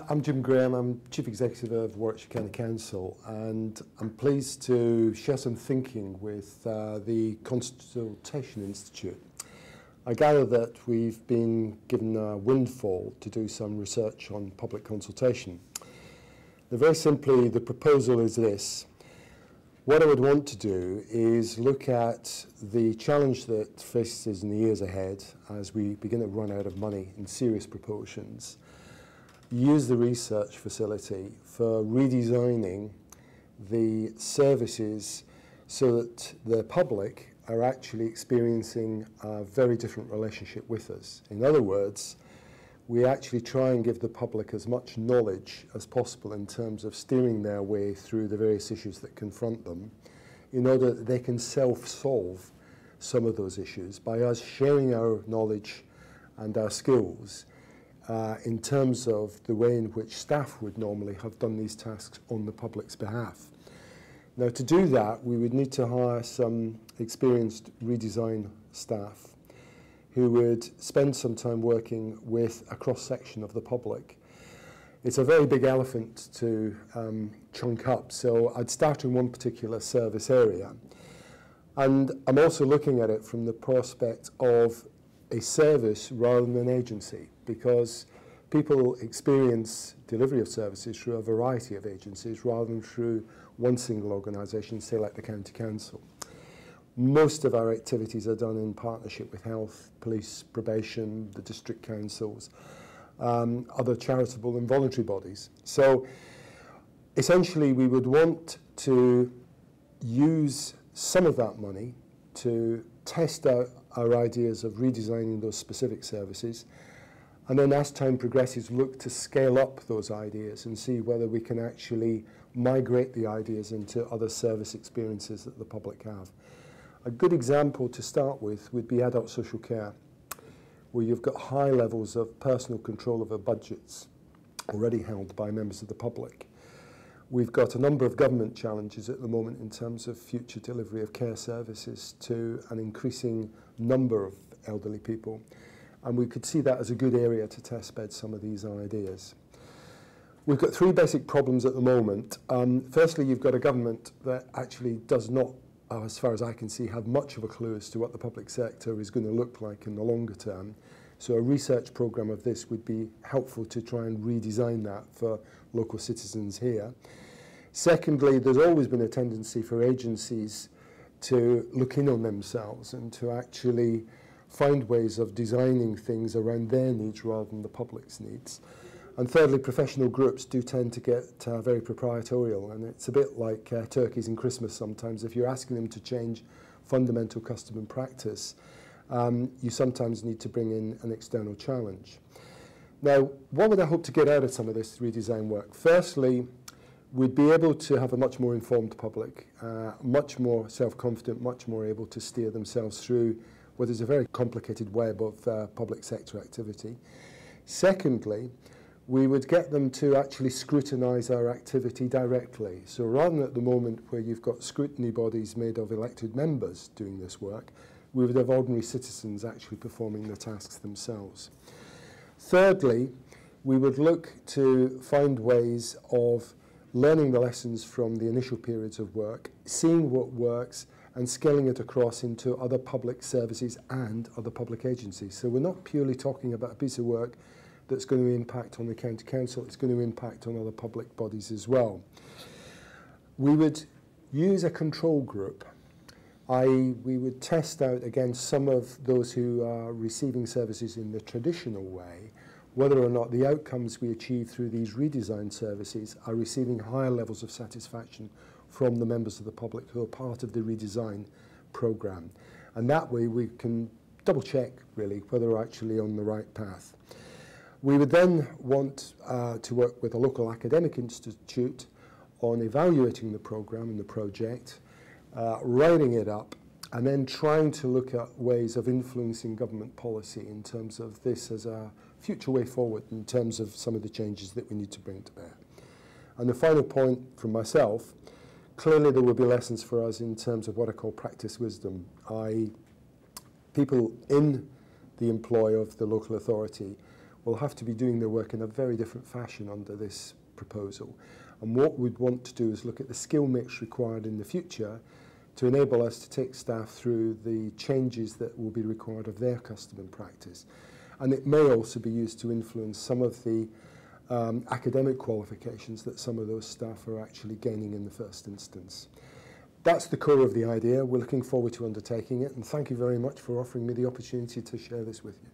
I'm Jim Graham. I'm Chief Executive of Warwickshire County Council, and I'm pleased to share some thinking with the Consultation Institute. I gather that we've been given a windfall to do some research on public consultation. Now, very simply, the proposal is this. What I would want to do is look at the challenge that faces us in the years ahead as we begin to run out of money in serious proportions. Use the research facility for redesigning the services so that the public are actually experiencing a very different relationship with us. In other words, we actually try and give the public as much knowledge as possible in terms of steering their way through the various issues that confront them in order that they can self-solve some of those issues by us sharing our knowledge and our skills in terms of the way in which staff would normally have done these tasks on the public's behalf. Now, to do that, we would need to hire some experienced redesign staff who would spend some time working with a cross-section of the public. It's a very big elephant to chunk up, so I'd start in one particular service area. And I'm also looking at it from the prospect of a service rather than an agency, because people experience delivery of services through a variety of agencies rather than through one single organisation, say like the County Council. Most of our activities are done in partnership with health, police, probation, the district councils, other charitable and voluntary bodies. So essentially we would want to use some of that money to test out our ideas of redesigning those specific services, and then as time progresses look to scale up those ideas and see whether we can actually migrate the ideas into other service experiences that the public have. A good example to start with would be adult social care, where you've got high levels of personal control over budgets already held by members of the public. We've got a number of government challenges at the moment in terms of future delivery of care services to an increasing number of elderly people, and we could see that as a good area to test bed some of these ideas. We've got three basic problems at the moment. Firstly, you've got a government that actually does not, as far as I can see, have much of a clue as to what the public sector is going to look like in the longer term. So a research programme of this would be helpful to try and redesign that for local citizens here. Secondly, there's always been a tendency for agencies to look in on themselves and to actually find ways of designing things around their needs rather than the public's needs. And thirdly, professional groups do tend to get very proprietorial, and it's a bit like turkeys and Christmas sometimes. If you're asking them to change fundamental custom and practice, you sometimes need to bring in an external challenge. Now, what would I hope to get out of some of this redesign work? Firstly, we'd be able to have a much more informed public, much more self-confident, much more able to steer themselves through what is a very complicated web of public sector activity. Secondly, we would get them to actually scrutinise our activity directly. So rather than at the moment where you've got scrutiny bodies made of elected members doing this work, we would have ordinary citizens actually performing the tasks themselves. Thirdly, we would look to find ways of learning the lessons from the initial periods of work, seeing what works, and scaling it across into other public services and other public agencies. So we're not purely talking about a piece of work that's going to impact on the County Council, it's going to impact on other public bodies as well. We would use a control group, i.e. we would test out against some of those who are receiving services in the traditional way, whether or not the outcomes we achieve through these redesigned services are receiving higher levels of satisfaction from the members of the public who are part of the redesign programme. And that way we can double check really whether we're actually on the right path. We would then want to work with a local academic institute on evaluating the programme and the project, writing it up, and then trying to look at ways of influencing government policy in terms of this as a future way forward in terms of some of the changes that we need to bring to bear. And the final point from myself, clearly there will be lessons for us in terms of what I call practice wisdom, i.e. people in the employ of the local authority will have to be doing their work in a very different fashion under this proposal. And what we'd want to do is look at the skill mix required in the future to enable us to take staff through the changes that will be required of their custom and practice. And it may also be used to influence some of the academic qualifications that some of those staff are actually gaining in the first instance. That's the core of the idea. We're looking forward to undertaking it, and thank you very much for offering me the opportunity to share this with you.